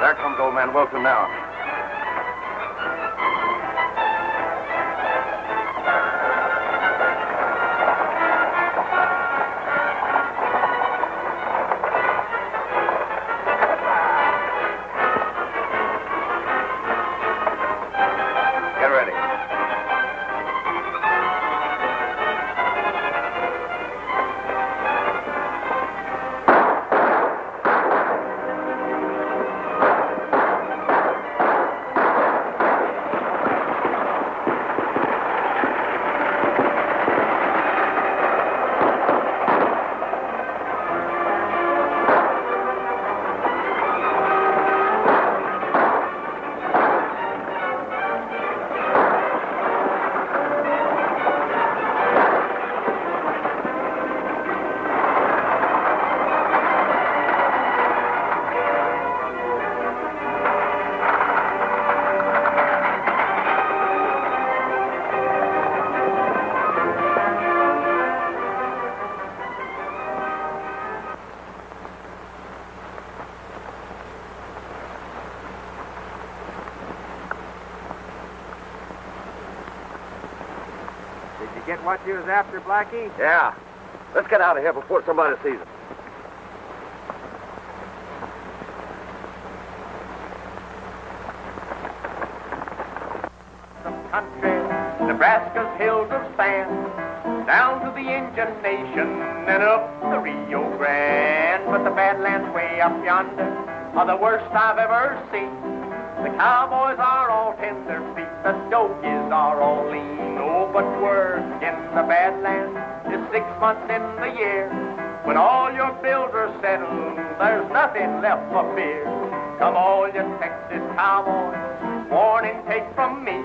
There comes old man Wilson now. Get ready. Get what you was after, Blackie? Yeah. Let's get out of here before somebody sees us. Some country, Nebraska's hills of sand, down to the Indian Nation and up the Rio Grande. But the Badlands way up yonder are the worst I've ever seen. The cowboys are all tender feet, the dogies are all lean. Oh, but work in the Badlands is 6 months in the year. When all your bills are settled, there's nothing left for fear. Come all you Texas cowboys, warning take from me.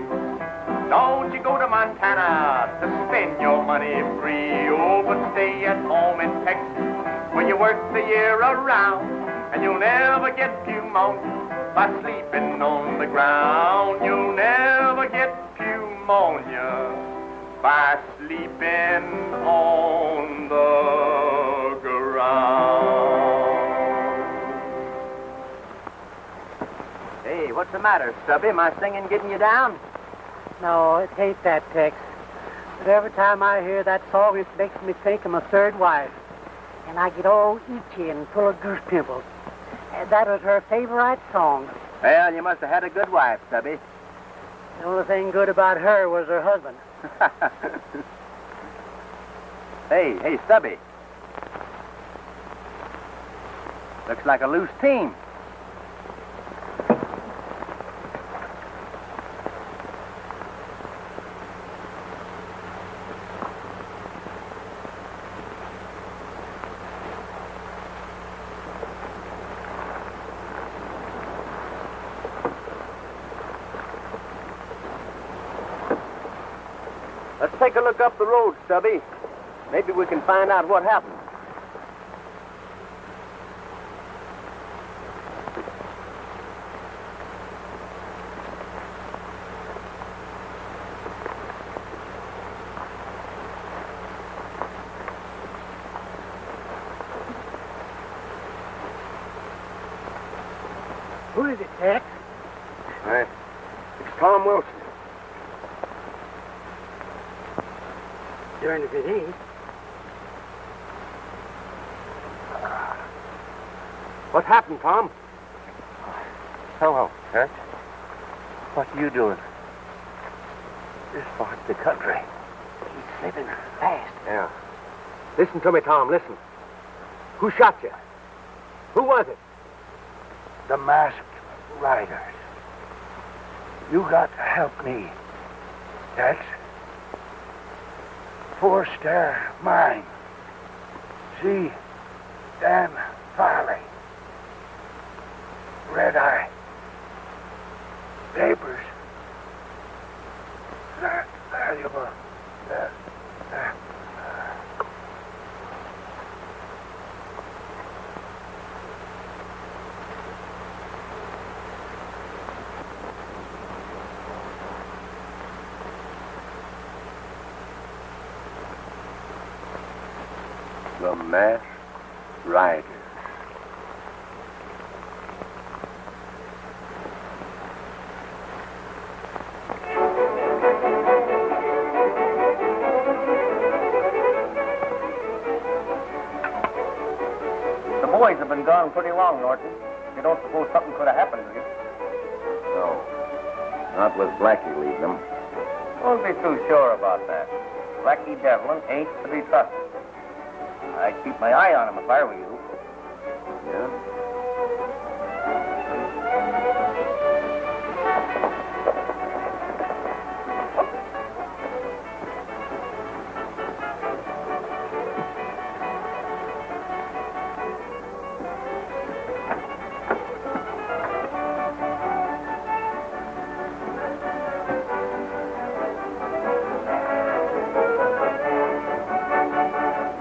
Don't you go to Montana to spend your money free. Oh, but stay at home in Texas where you work the year around, and you'll never get pneumonia by sleeping on the ground. You'll never get pneumonia by sleeping on the ground. Hey, what's the matter, Stubby? Am I singing getting you down? No, it ain't that, Tex. But every time I hear that song, it makes me think of my third wife. And I get all itchy and full of goose pimples. And that was her favorite song. Well, you must have had a good wife, Stubby. The only thing good about her was her husband. Hey, Stubby. Looks like a loose team. Let's take a look up the road, Stubby. Maybe we can find out what happened. Who is it, Tex? It's Tom Wilson. Darn if it ain't. What happened, Tom? Hello, Tex. What are you doing? This part's the country. He's slipping fast. Yeah. Listen to me, Tom, listen. Who shot you? Who was it? The masked riders. You got to help me, Tex. Forced their mind. See, Dan Farley. Red Eye. Papers. Valuable. The masked riders. gone pretty long, Norton. You don't suppose something could have happened to you? No. Not with Blackie leading them. Don't be too sure about that. Blackie Devlin ain't to be trusted. I'd keep my eye on him if I were you. Yeah?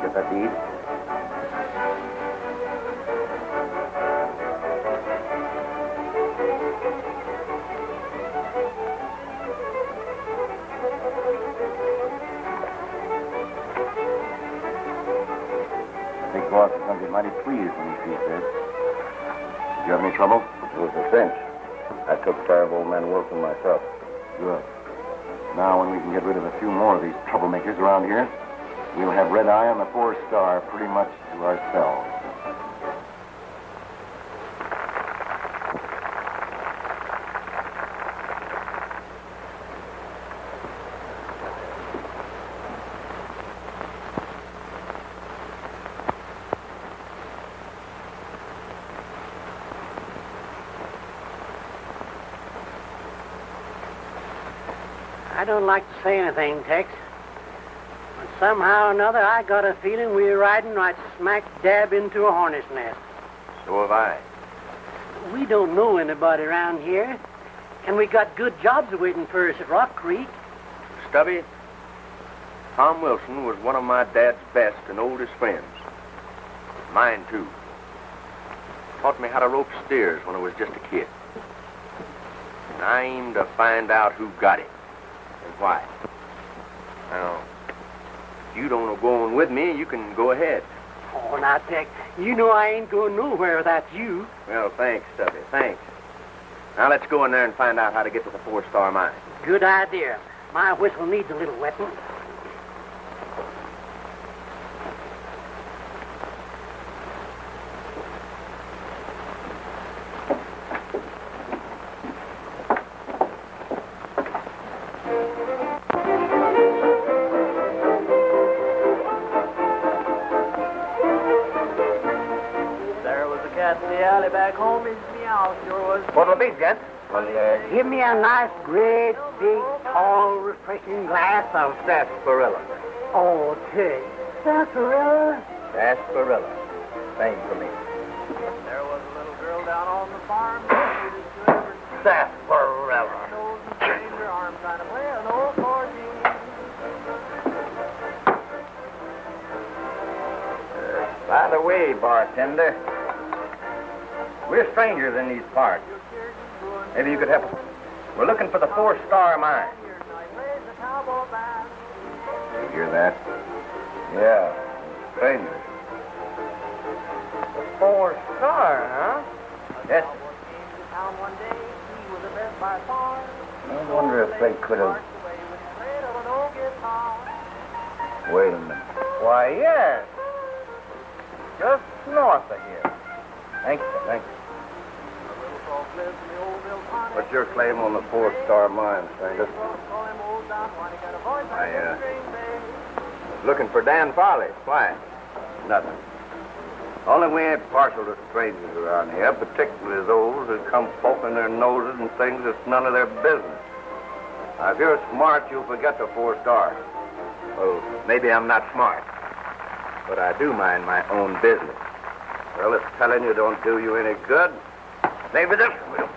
Get that deed? I think boss is going to be mighty pleased when he sees this. Did you have any trouble? It was a cinch. I took care of old man Wilson myself. Good. Now, when we can get rid of a few more of these troublemakers around here, we'll have Red Eye on the 4-star pretty much to ourselves. I don't like to say anything, Tex. But somehow or another, I got a feeling we're riding right smack dab into a hornet's nest. So have I. We don't know anybody around here, and we got good jobs waiting for us at Rock Creek. Stubby, Tom Wilson was one of my dad's best and oldest friends. Mine, too. Taught me how to rope steers when I was just a kid. And I aim to find out who got it and why. Now, if you don't go on with me, you can go ahead. Oh, now, Tex, you know I ain't going nowhere without you. Well, thanks, Stubby, thanks. Now, let's go in there and find out how to get to the 4-star mine. Good idea. My whistle needs a little wetting. What'll it be, Gent? Well, give me a nice, great, big, tall, refreshing glass of... Sarsaparilla. Oh, Tex, sarsaparilla? Sarsaparilla. Same for me. There was a little girl down on the farm. Sarsaparilla. Her arm trying to play an old accordion. By the way, bartender, we're strangers in these parts. Maybe you could help us. We're looking for the 4-star mine. You hear that? Yeah, strangers. 4-star, huh? Yes. I wonder if they could have... Wait a minute. Why, yes. Just north of here. Thank you, thank you. What's your claim on the 4-star mine, stranger? I was looking for Dan Farley. Why? Nothing. Only we ain't partial to strangers around here, particularly those who come poking their noses in things that's none of their business. Now, if you're smart, you'll forget the 4-star. Well, maybe I'm not smart, but I do mind my own business. Well, if telling you don't do you any good, maybe this will.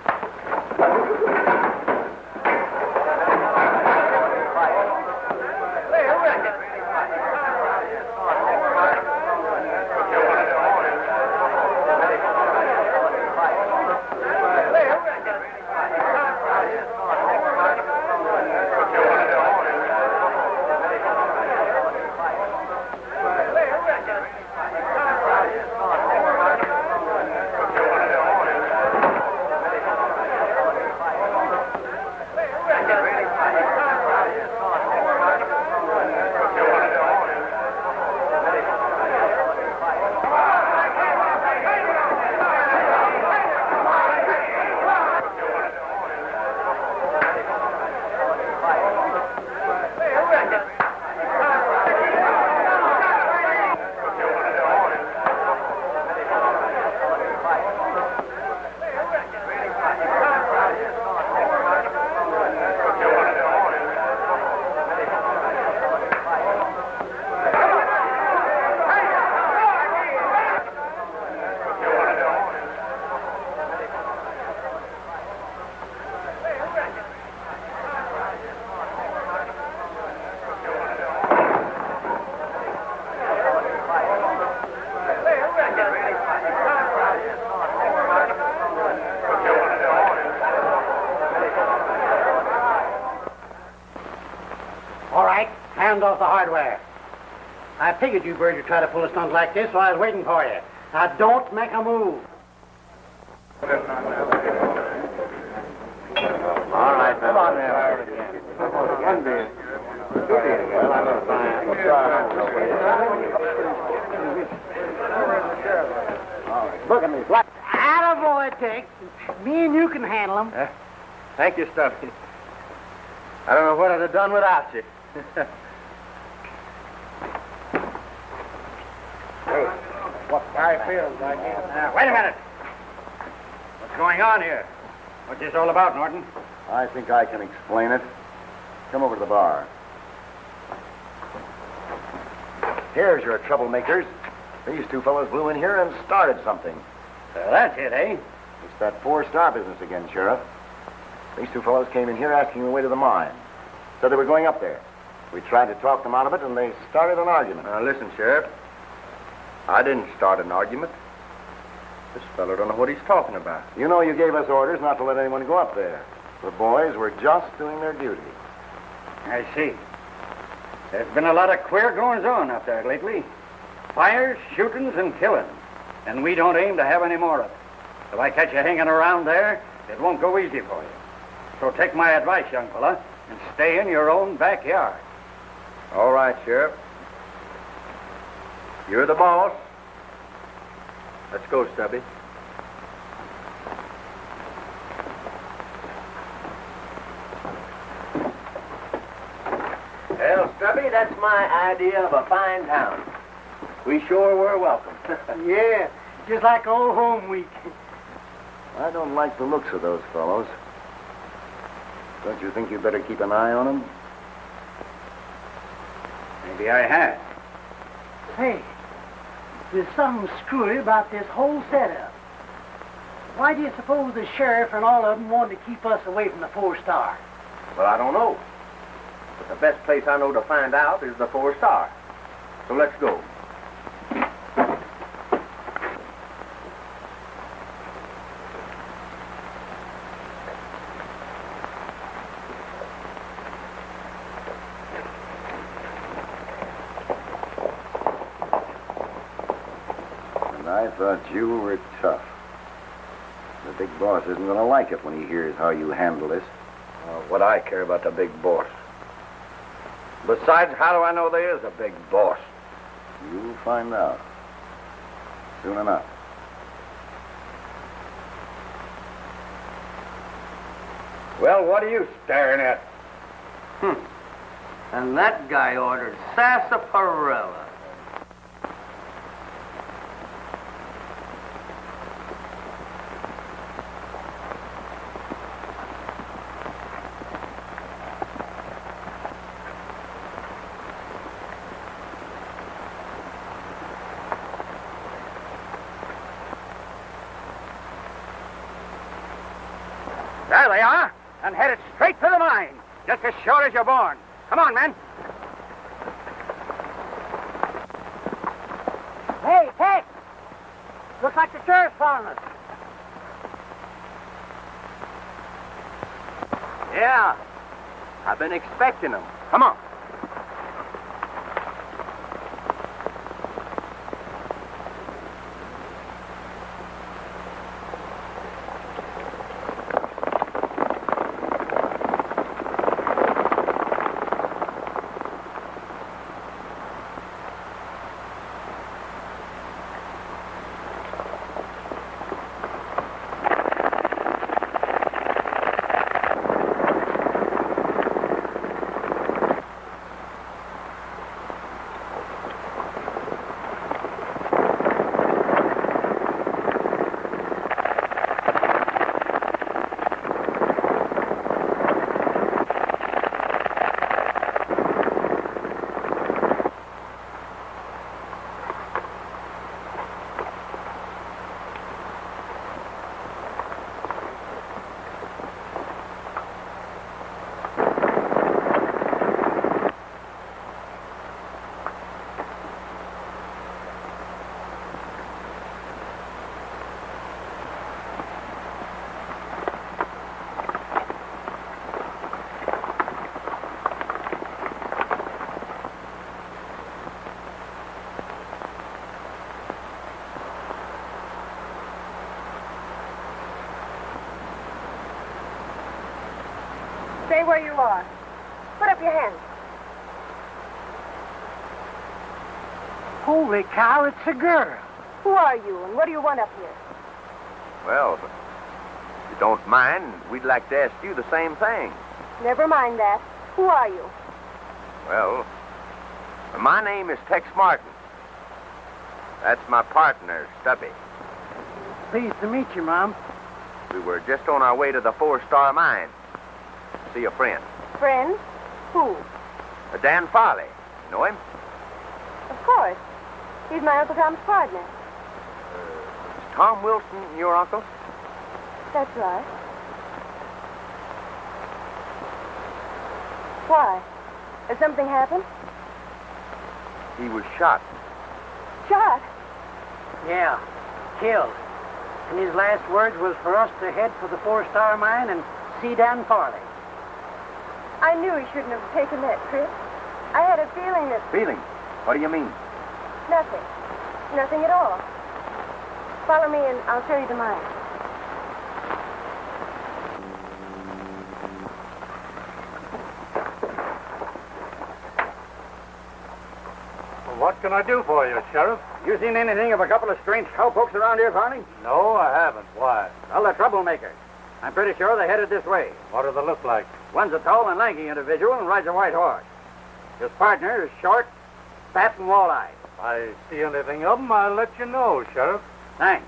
Hands off the hardware. I figured you birds would try to pull a stunt like this, so I was waiting for you. Now, don't make a move. All right, come on there. One beer. Look at me. What? Attaboy, Tex. Me and you can handle him. Thank you, Stubby. I don't know what I'd have done without you. How it feels like it. Wait a minute. What's going on here? What's this all about, Norton? I think I can explain it. Come over to the bar. Here's your troublemakers. These two fellows blew in here and started something. That's it, eh? It's that four-star business again, Sheriff. These two fellows came in here asking the way to the mine. Said they were going up there. We tried to talk them out of it, and they started an argument. Now, listen, Sheriff. I didn't start an argument. This fellow don't know what he's talking about. You know you gave us orders not to let anyone go up there. The boys were just doing their duty. I see. There's been a lot of queer goings-on up there lately. Fires, shootings, and killings. And we don't aim to have any more of it. If I catch you hanging around there, it won't go easy for you. So take my advice, young fella, and stay in your own backyard. All right, Sheriff. You're the boss. Let's go, Stubby. Well, Stubby, that's my idea of a fine town. We sure were welcome. Yeah, just like old home week. I don't like the looks of those fellows. Don't you think you'd better keep an eye on them? Maybe I had. Hey, there's something screwy about this whole setup. Why do you suppose the sheriff and all of them wanted to keep us away from the four-star? Well, I don't know. But the best place I know to find out is the 4-star. So let's go. I thought you were tough. The big boss isn't going to like it when he hears how you handle this. What I care about the big boss. Besides, how do I know there is a big boss? You'll find out. Soon enough. Well, what are you staring at? And that guy ordered sarsaparilla. There they are, and headed straight to the mine, just as sure as you're born. Come on, man. Hey, Tex! Looks like the sheriff's following us. Yeah, I've been expecting them. Come on. Stay where you are. Put up your hands. Holy cow, it's a girl. Who are you, and what do you want up here? Well, if you don't mind, we'd like to ask you the same thing. Never mind that. Who are you? Well, my name is Tex Martin. That's my partner, Stubby. Pleased to meet you, Mom. We were just on our way to the 4-Star Mine. See a friend. Friend? Who? Dan Farley. You know him? Of course. He's my Uncle Tom's partner. Is Tom Wilson your uncle? That's right. Why? Has something happened? He was shot. Shot? Yeah, killed. And his last words was for us to head for the 4-Star Mine and see Dan Farley. I knew he shouldn't have taken that trip. I had a feeling that... Feeling? What do you mean? Nothing. Nothing at all. Follow me and I'll show you the mine. What can I do for you, Sheriff? You seen anything of a couple of strange cowpokes around here, Farley? No, I haven't. Why? Well, they're troublemakers. I'm pretty sure they're headed this way. What do they look like? One's a tall and lanky individual and rides a white horse. His partner is short, fat, and wall-eyed. If I see anything of them, I'll let you know, Sheriff. Thanks.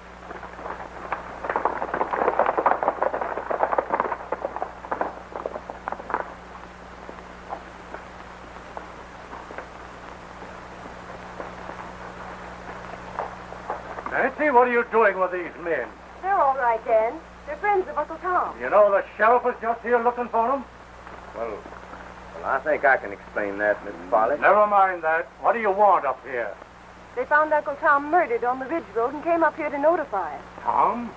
Nancy, what are you doing with these men? They're all right, Dan. They're friends of Uncle Tom. You know the sheriff is just here looking for them? Well, I think I can explain that, Mrs. Farley. Never mind that. What do you want up here? They found Uncle Tom murdered on the Ridge Road and came up here to notify us. Tom?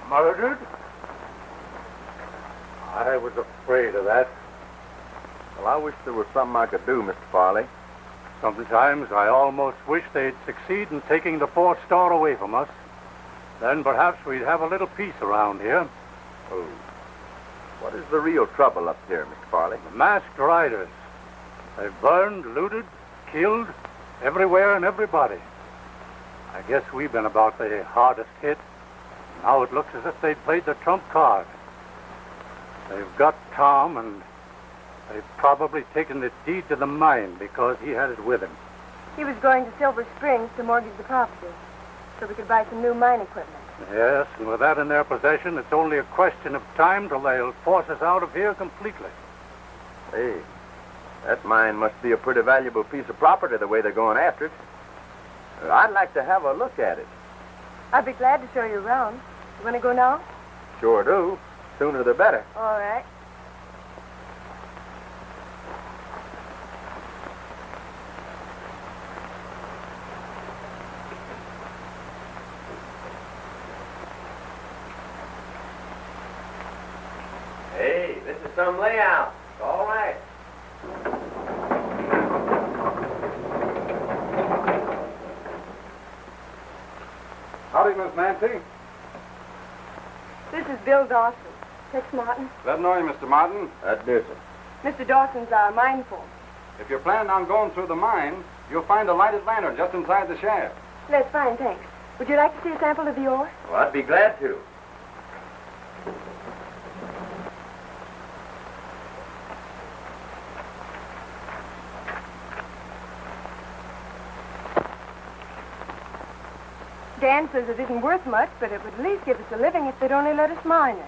Murdered? I was afraid of that. Well, I wish there was something I could do, Mr. Farley. Sometimes I almost wish they'd succeed in taking the 4-Star away from us. Then perhaps we'd have a little peace around here. Oh. What is the real trouble up here, Mr. Farley? The masked riders. They've burned, looted, killed, everywhere and everybody. I guess we've been about the hardest hit. Now it looks as if they'd played the trump card. They've got Tom, and they've probably taken the deed to the mine because he had it with him. He was going to Silver Springs to mortgage the property so we could buy some new mine equipment. Yes, and with that in their possession, it's only a question of time till they'll force us out of here completely. Hey, that mine must be a pretty valuable piece of property the way they're going after it. I'd like to have a look at it. I'd be glad to show you around. You want to go now? Sure do. Sooner the better. All right. Hey, this is some layout. It's all right. Howdy, Miss Nancy. This is Bill Dawson. Tex Martin. Glad to know you, Mr. Martin. That's Dixon. Mr. Dawson's our mine folk. If you're planning on going through the mine, you'll find a lighted lantern just inside the shaft. That's fine, thanks. Would you like to see a sample of the ore? Well, I'd be glad to. Dan says it isn't worth much, but it would at least give us a living if they'd only let us mine it.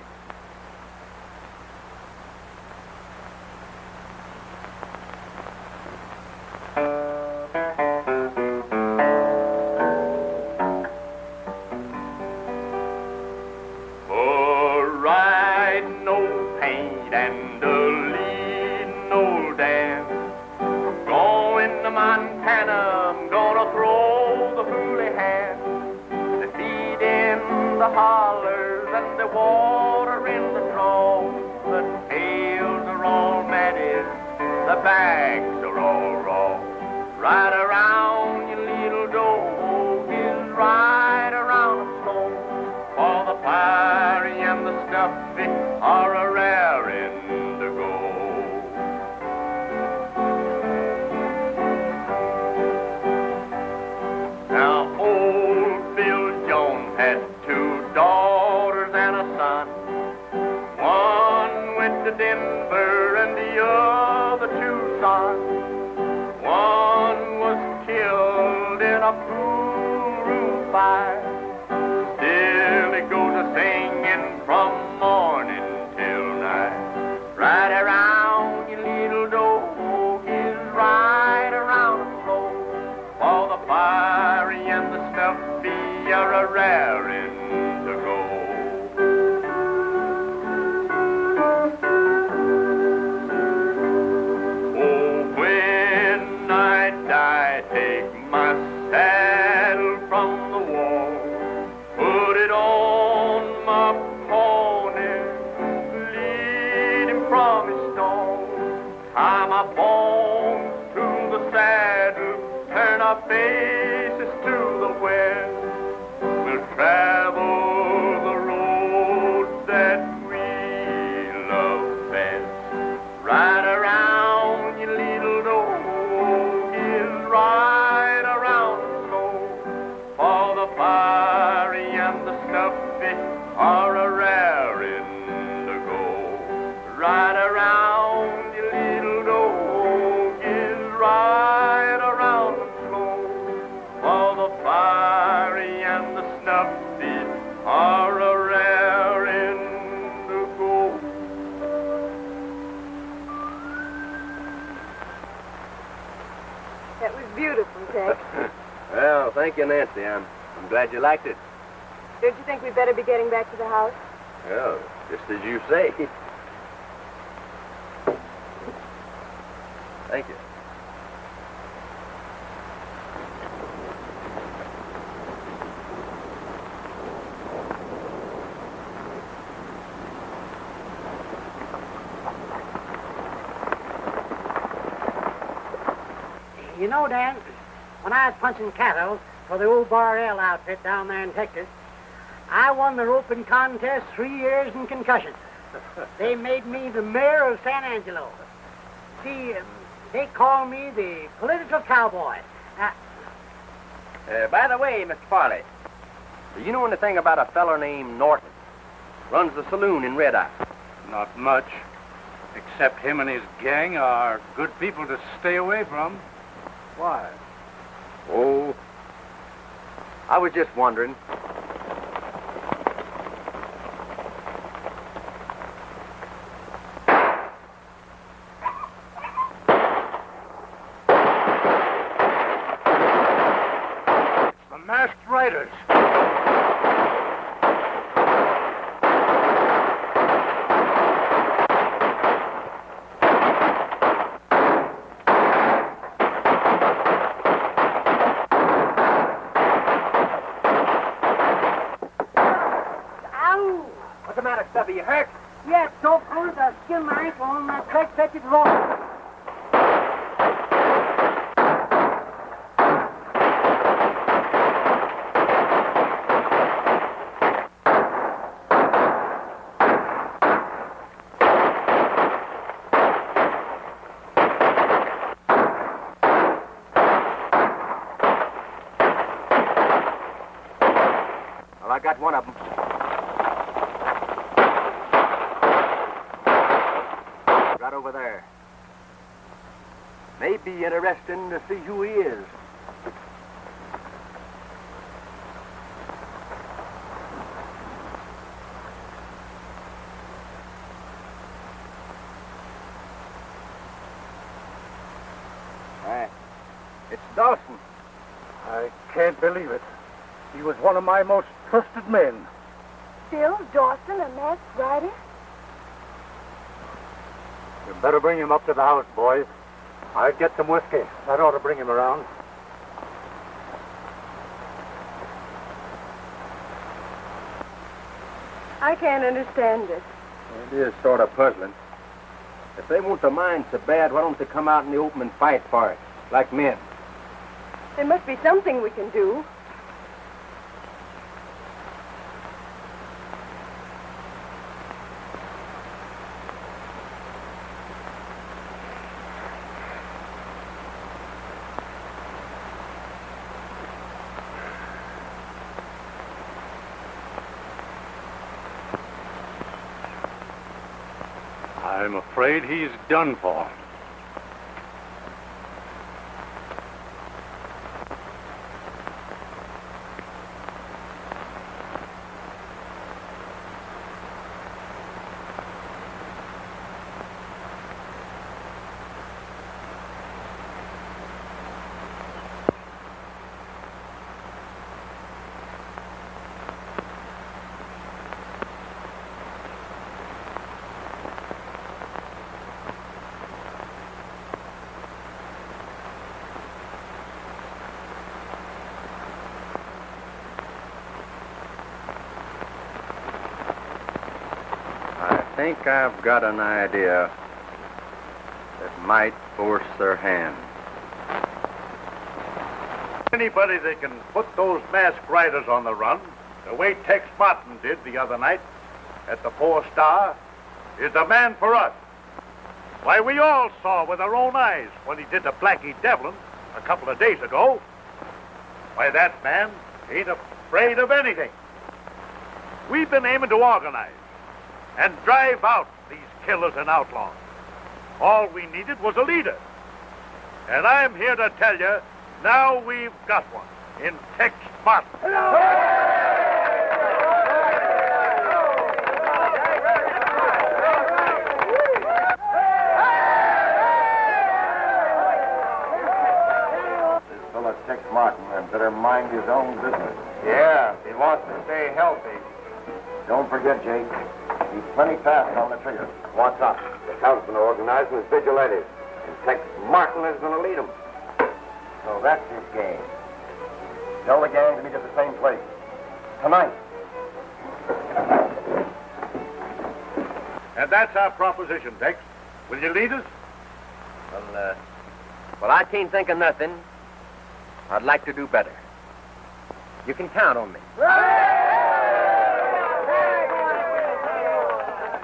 Hollers and the water in the trough. The tails are all matted, the bags are all raw. Right around your little dog is right around the smoke. For the fiery and the stuffy are a raring to go. Denver and the other Tucson. One was killed in a pool room fire. Still it goes a-singing from morning till night. Right around your little dog is right around the floor. For the fiery and the stuffy are a-raring to go. Oh, when I die, take my saddle from the wall, put it on my pony, lead him from his stall, tie my bones to the saddle, turn our faces to the west. We'll travel the road that we love best. Ride around your little dog is right around the slow. For the fiery and the stuffy are a-raring to go. Ride around your little dog is right around the slow. For the fiery and the snuffy are a-raring to go. That was beautiful, Tex. Well, thank you, Nancy. I'm glad you liked it. Don't you think we'd better be getting back to the house? Well, just as you say. Thank you. You know, Dan, when I was punching cattle for the old Bar L outfit down there in Texas, I won the roping contest 3 years in concussion. They made me the mayor of San Angelo. See, they call me the political cowboy. By the way, Mr. Farley, do you know anything about a feller named Norton? Runs the saloon in Red Eye. Not much, except him and his gang are good people to stay away from. Why? Oh, I was just wondering. The masked riders. What's the matter, Stubby? You hurt? Yeah, it's so cold I skinned my ankle on that crack-fetched rock. Well, I got one of them. Right over there. May be interesting to see who he is. It's Dawson. I can't believe it. He was one of my most trusted men. Bill Dawson, a masked rider? You better bring him up to the house, boys. I'll get some whiskey. That ought to bring him around. I can't understand it. It is sort of puzzling. If they want the mine so bad, why don't they come out in the open and fight for it, like men? There must be something we can do. I'm afraid he's done for. I think I've got an idea that might force their hand. Anybody that can put those masked riders on the run, the way Tex Martin did the other night at the 4-Star, is the man for us. Why, we all saw with our own eyes when he did the Blackie Devlin a couple of days ago. Why, that man ain't afraid of anything. We've been aiming to organize and drive out these killers and outlaws. All we needed was a leader. And I'm here to tell you, now we've got one in Tex Martin. This fellow Tex Martin had better mind his own business. Yeah, he wants to stay healthy. Don't forget, Jake. He's plenty fast on the trigger. What's up? The Count's been organizing his vigilantes, and Tex Martin is going to lead them. So that's his game. Tell the gang to meet at the same place. Tonight. And that's our proposition, Tex. Will you lead us? Well, I can't think of nothing. I'd like to do better. You can count on me.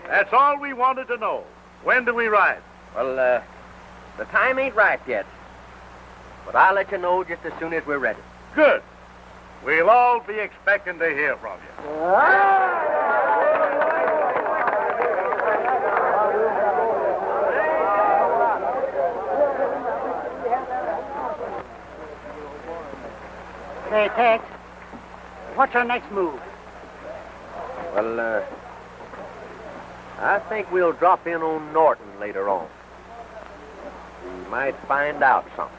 That's all we wanted to know. When do we ride? Well, the time ain't right yet. But I'll let you know just as soon as we're ready. Good. We'll all be expecting to hear from you. Hey, Tex, what's our next move? Well, I think we'll drop in on Norton later on. We might find out something.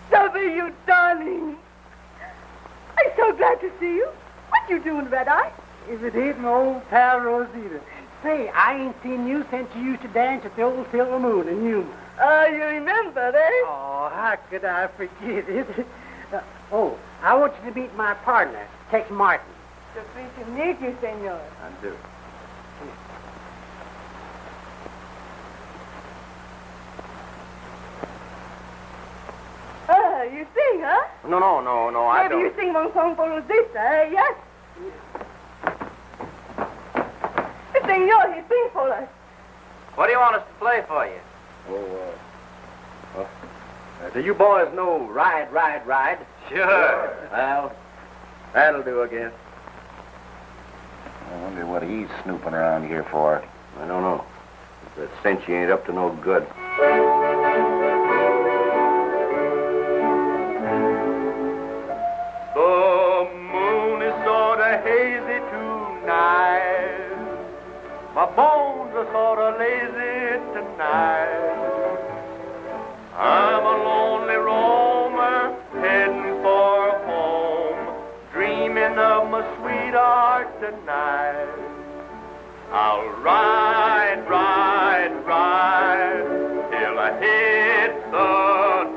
Stubby, you darling. I'm so glad to see you. What you doing, Red Eye? If it ain't my old pal Rosita. Say, I ain't seen you since you used to dance at the old Silver Moon in Yuma. You remember, eh? Oh, how could I forget it? I want you to meet my partner, Tex Martin. So pleased to meet you, senor. I do. You sing, huh? No, I Maybe don't. you sing one song for Rosita, eh? Yes? Senor, he sing for us. What do you want us to play for you? Do you boys know Ride, Ride, Ride? Sure. Well, that'll do, I guess. I wonder what he's snooping around here for. I don't know. That cinch ain't up to no good. The My bones are sort of lazy tonight. I'm a lonely roamer heading for home, dreaming of my sweetheart tonight. I'll ride, ride, ride till I hit the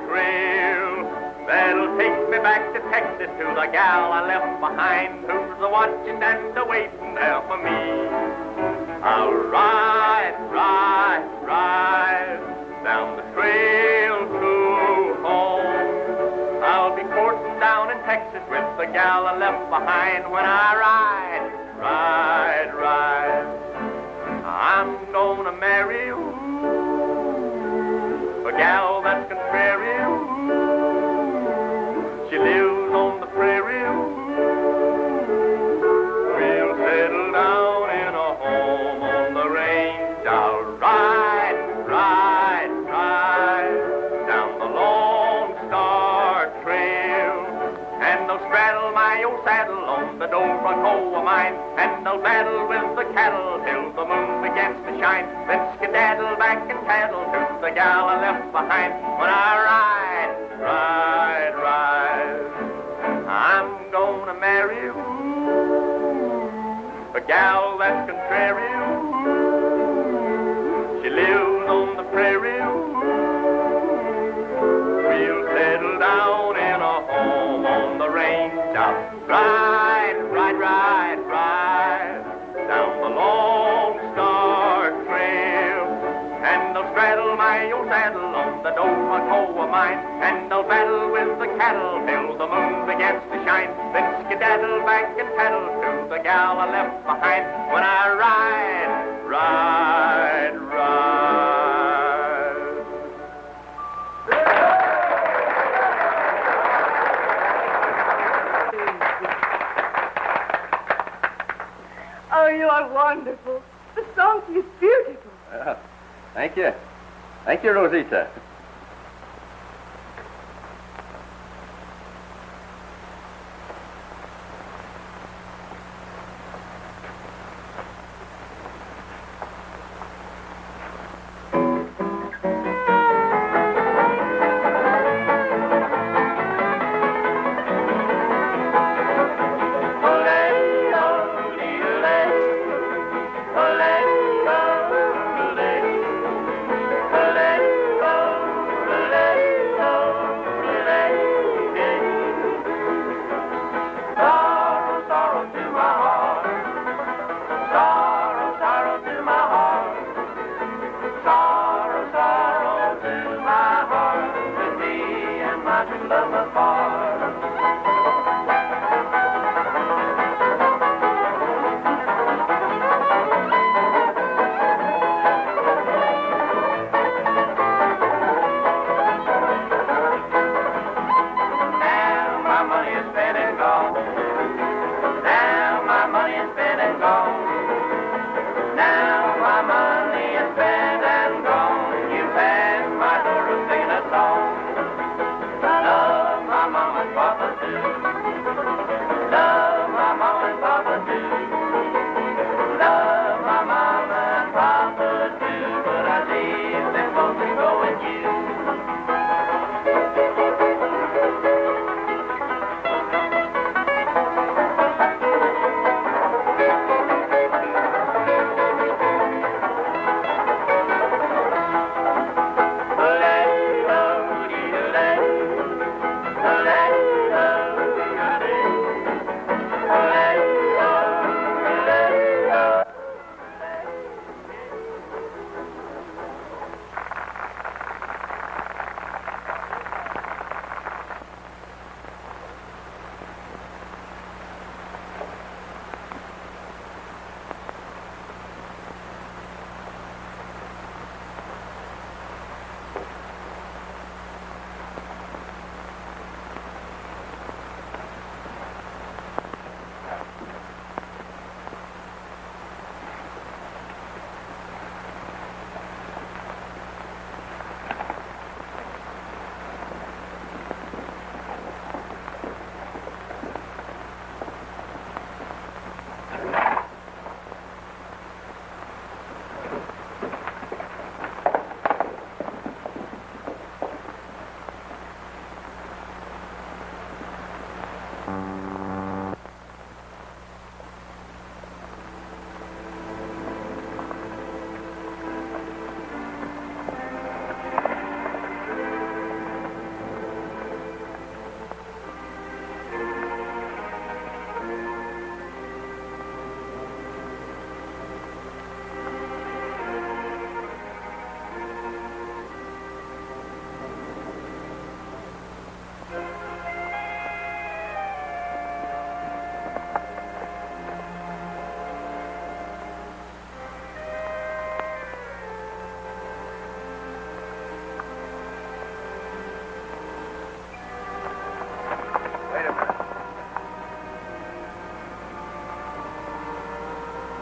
trail that'll take me back to Texas to the gal I left behind, who's a watching and a waiting there for me. I'll ride, ride, ride down the trail to home. I'll be courting down in Texas with the gal I left behind when I ride, ride, ride. I'm gonna marry a gal that's contrary. She lives on the prairie. We'll settle down in a home on the range. I'll ride, ride, ride down the Lone Star Trail, and I'll straddle my old saddle on the Dobro of mine, and I'll battle with the cattle till the moon begins to shine. Then skedaddle back and tattle to the gal I left behind when I ride, ride, ride. I'm gonna marry a gal that's contrary. She lives on the prairie. We'll settle down in a home on the range. I'll ride, ride, ride, ride down the Lone Star Trail, and I'll straddle my old saddle on the Dobro of mine, and I'll battle with the cattle till the moon begins to shine. Then skedaddle back and tattle to the gal I left behind when I ride, ride, ride. Oh, you are wonderful. The song is beautiful. Thank you. Thank you, Rosita.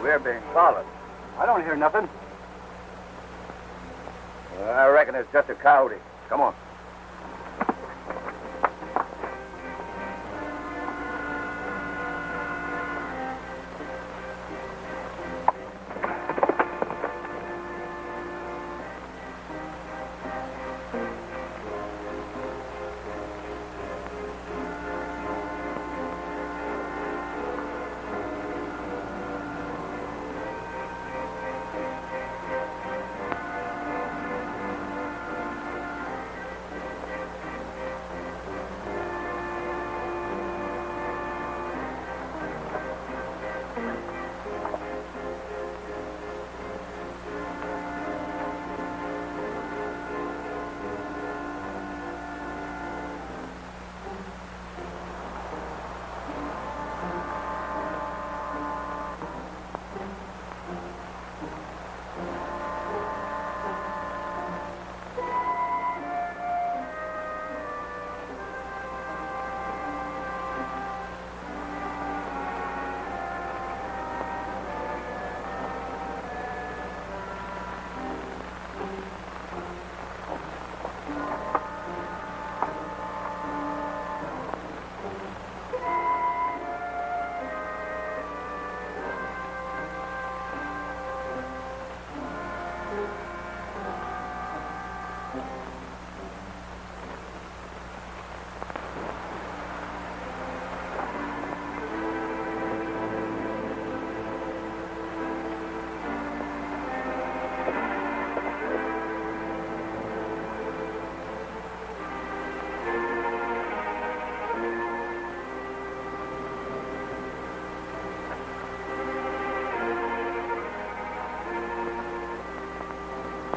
We're being followed. I don't hear nothing. I reckon it's just a coyote. Come on.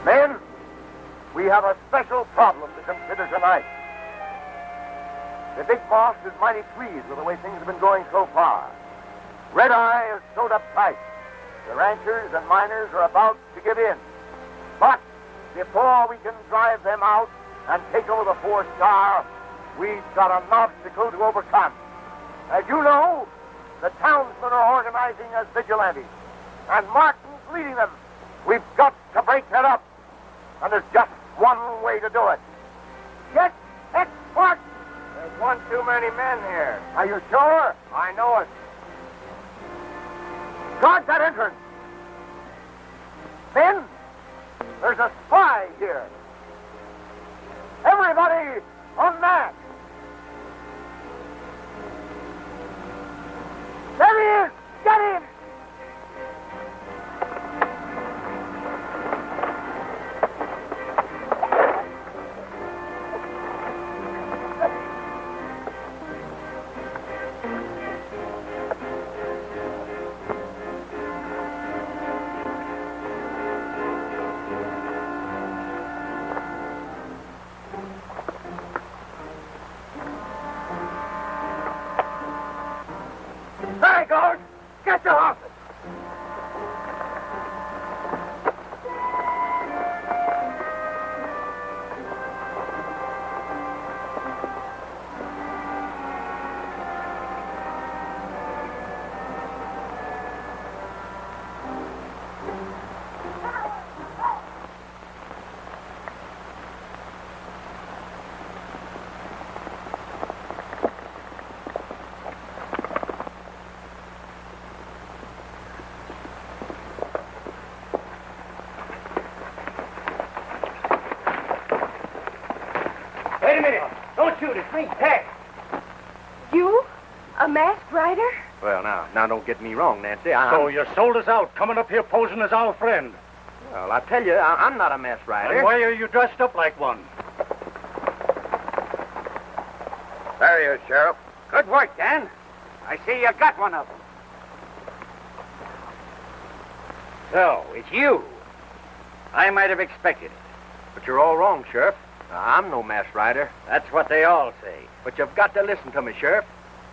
Men, we have a special problem to consider tonight. The big boss is mighty pleased with the way things have been going so far. Red Eye has sewed up tight. The ranchers and miners are about to give in. But before we can drive them out and take over the 4-star, we've got an obstacle to overcome. As you know, the townsmen are organizing as vigilantes, and Martin's leading them. We've got to break that up. And there's just one way to do it. Get Tex Martin. There's one too many men here. Are you sure? I know it. Guard that entrance. Men, there's a spy here. Everybody en masse. There he is. Get him. Hey, guard! Get your horses! Wait a minute. Don't shoot. It's me, Tex. You? A masked rider? Well, now, don't get me wrong, Nancy. So you sold us out, coming up here posing as our friend. Well, I tell you, I'm not a masked rider. And why are you dressed up like one? There he is, Sheriff. Good work, Dan. I see you got one of them. So, it's you. I might have expected it. But you're all wrong, Sheriff. I'm no masked rider. That's what they all say. But you've got to listen to me, Sheriff.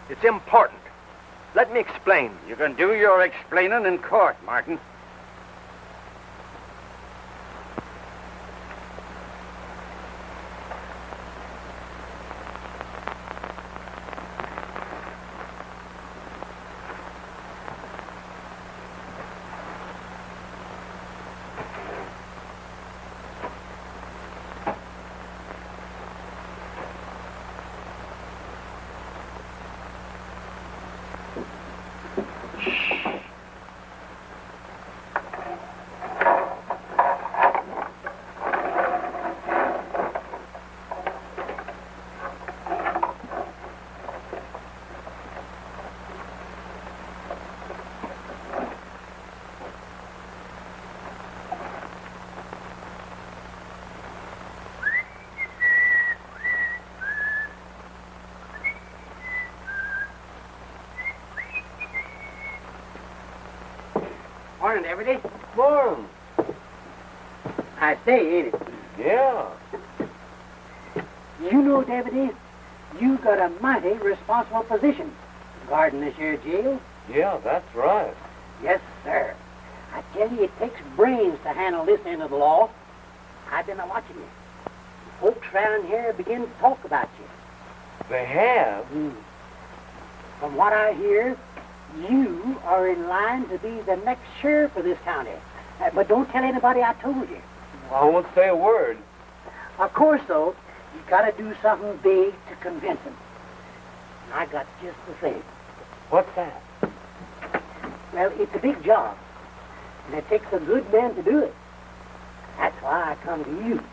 It's important. Let me explain. You can do your explaining in court, Martin. Morning, Deputy. Morning. I say, ain't it? Yeah. You know, Deputy, you got a mighty responsible position guarding this here jail. Yeah, that's right. Yes, sir. I tell you, it takes brains to handle this end of the law. I've been watching you. Folks round here begin to talk about you. They have? From what I hear, you are in line to be the next sheriff of this county. But don't tell anybody I told you. I won't say a word. Of course, though, you got to do something big to convince them. And I got just the thing. What's that? Well, it's a big job, and it takes a good man to do it. That's why I come to you.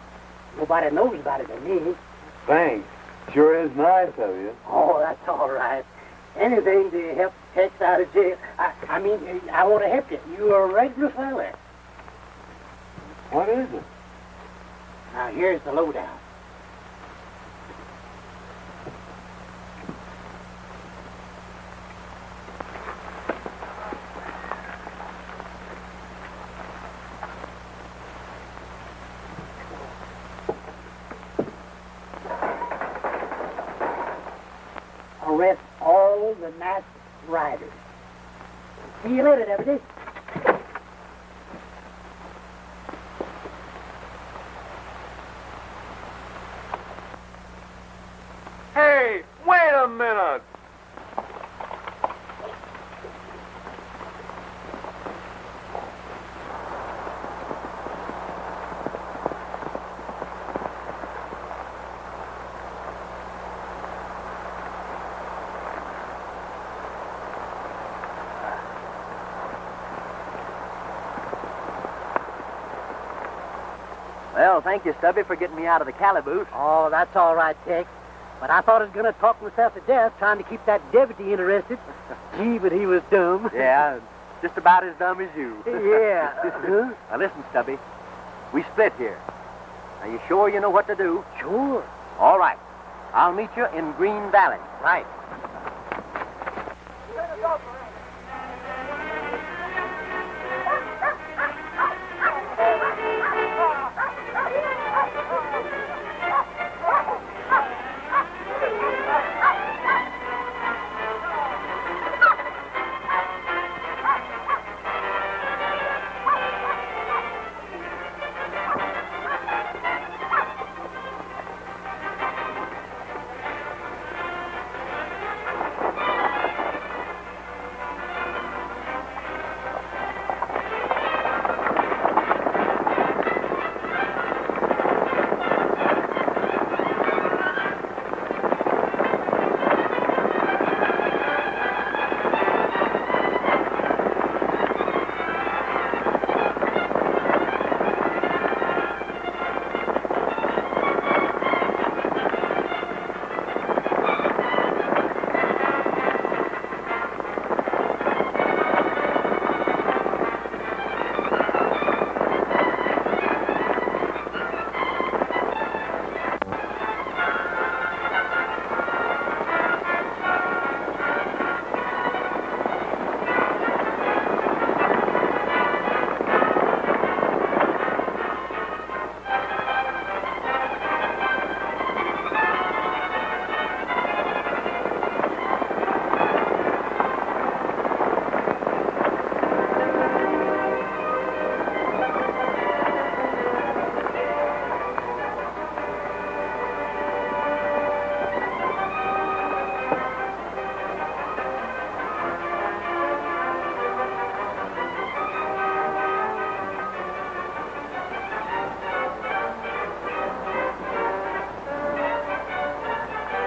Nobody knows about it but me. Thanks. Sure is nice of you. Oh, that's all right. Anything to help Tex out of jail. I mean, I want to help you. You're a regular fella. What is it? Now, here's the lowdown. Arrest all the masked riders. See you later, Deputy. Hey, wait a minute. Well, thank you, Stubby, for getting me out of the calaboose. Oh, that's all right, Tex. But I thought I was going to talk myself to death trying to keep that deputy interested. Gee, but he was dumb. Yeah, just about as dumb as you. Yeah. Now, listen, Stubby. We split here. Are you sure you know what to do? Sure. All right. I'll meet you in Green Valley. Right.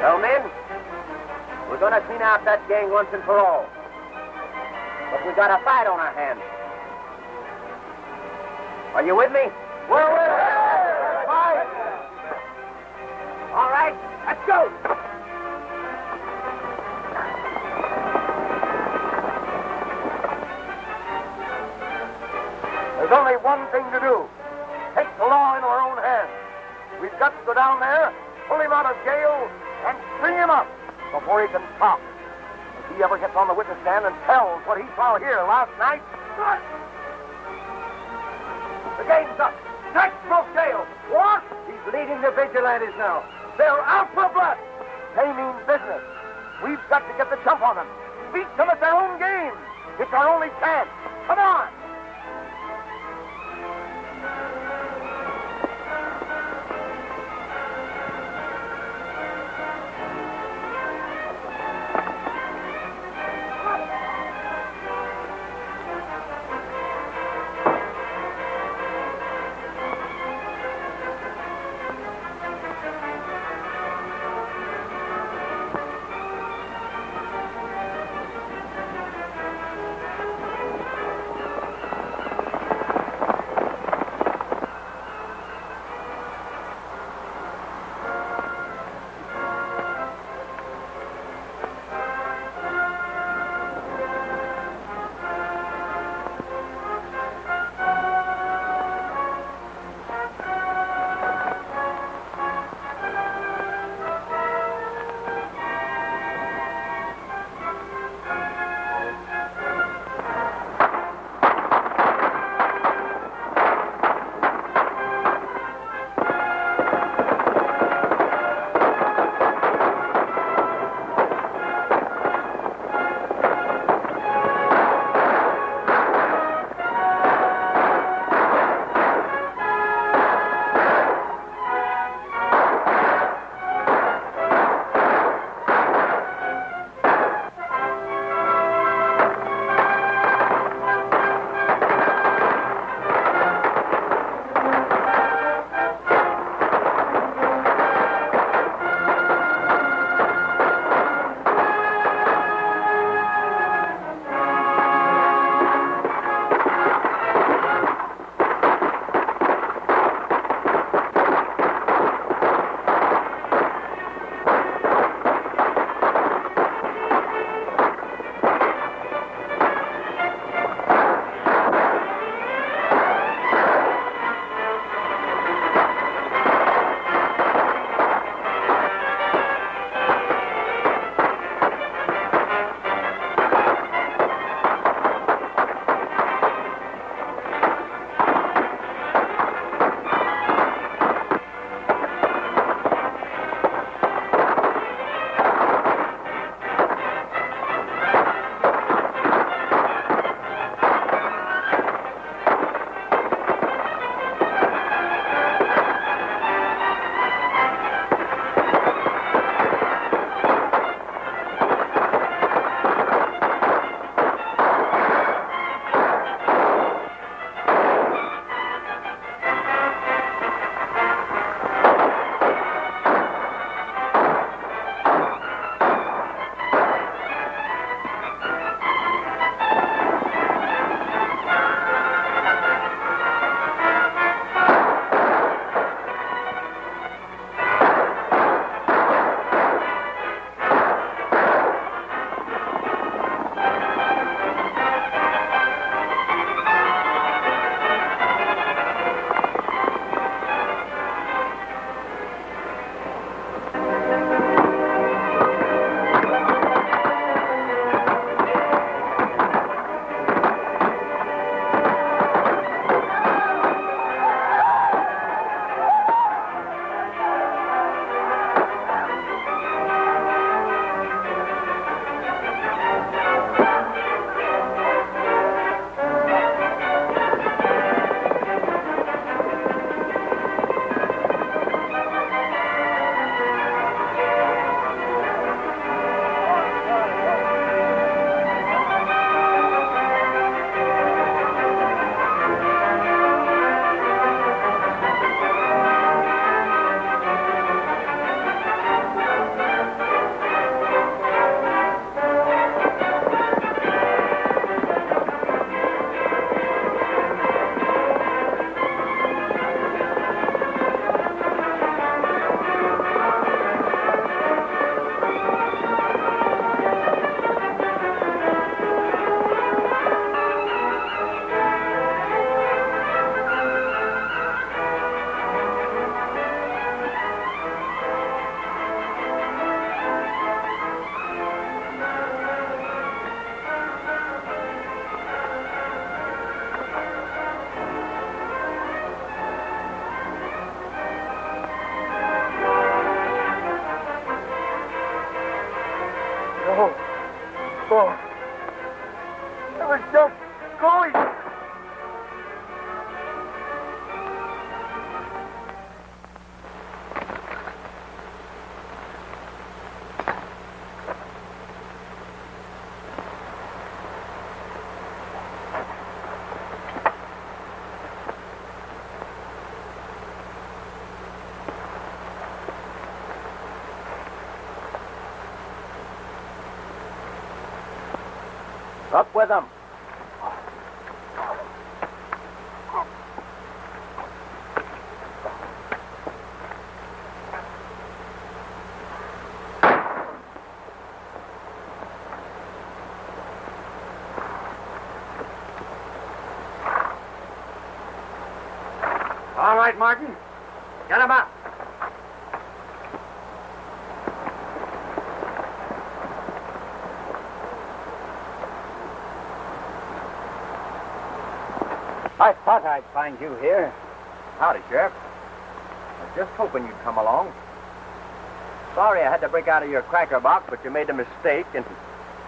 Well, men, we're going to clean out that gang once and for all. But we got a fight on our hands. Are you with me? We're with you. Fight. All right, let's go. There's only one thing to do. Take the law into our own hands. We've got to go down there, pull him out of jail, and string him up before he can talk. If he ever gets on the witness stand and tells what he saw here last night, game's up. Tex broke jail. What? He's leading the vigilantes now. They're out for blood. They mean business. We've got to get the jump on them. Beat them at their own game. It's our only chance. Come on. I was just going. Up with them. All right, Martin. Get him up. I thought I'd find you here. Howdy, Sheriff. I was just hoping you'd come along. Sorry I had to break out of your cracker box, but you made a mistake, and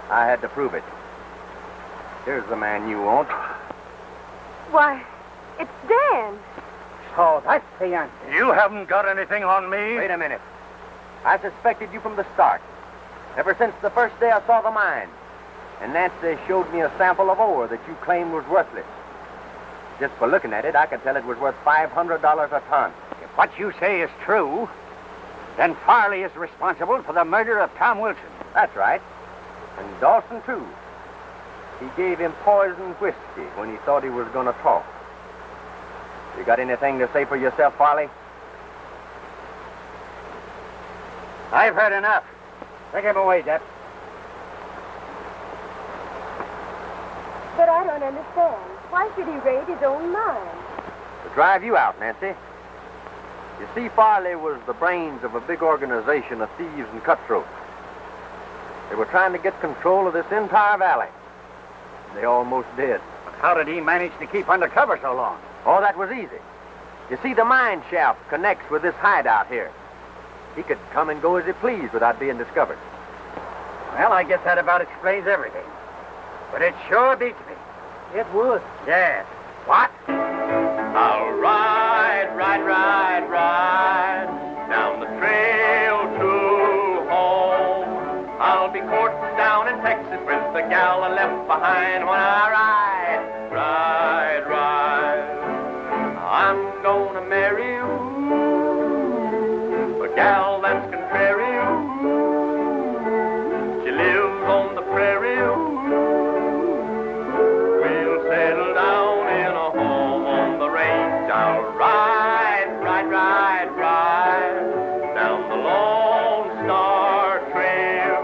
I had to prove it. Here's the man you want. Why, it's Dan. So that's the answer. You haven't got anything on me? Wait a minute. I suspected you from the start. Ever since the first day I saw the mine. And Nancy showed me a sample of ore that you claimed was worthless. Just for looking at it, I could tell it was worth $500 a ton. If what you say is true, then Farley is responsible for the murder of Tom Wilson. That's right. And Dawson, too. He gave him poisoned whiskey when he thought he was going to talk. You got anything to say for yourself, Farley? I've heard enough. Take him away, Depp. But I don't understand. Why should he raid his own mine? To drive you out, Nancy. You see, Farley was the brains of a big organization of thieves and cutthroats. They were trying to get control of this entire valley. They almost did. But how did he manage to keep under cover so long? Oh, that was easy. You see, the mine shaft connects with this hideout here. He could come and go as he pleased without being discovered. Well, I guess that about explains everything. But it sure beats me. It would. Yes. What? I'll ride down the trail to home. I'll be courting down in Texas with the gal I left behind when I ride. I'm gonna marry you, a gal that's contrary. She lives on the prairie. We'll settle down in a home on the range. I'll ride down the Lone Star Trail.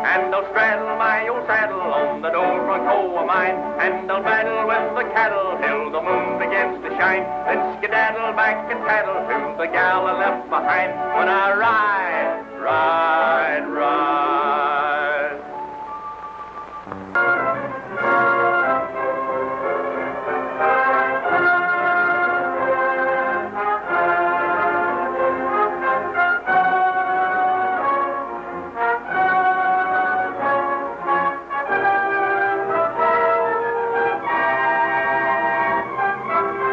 And I'll straddle my old saddle on the old Bronco of mine. And I'll battle with the cattle till the moon begins to shine. Then skedaddle back and paddle to the gal I left behind when I ride.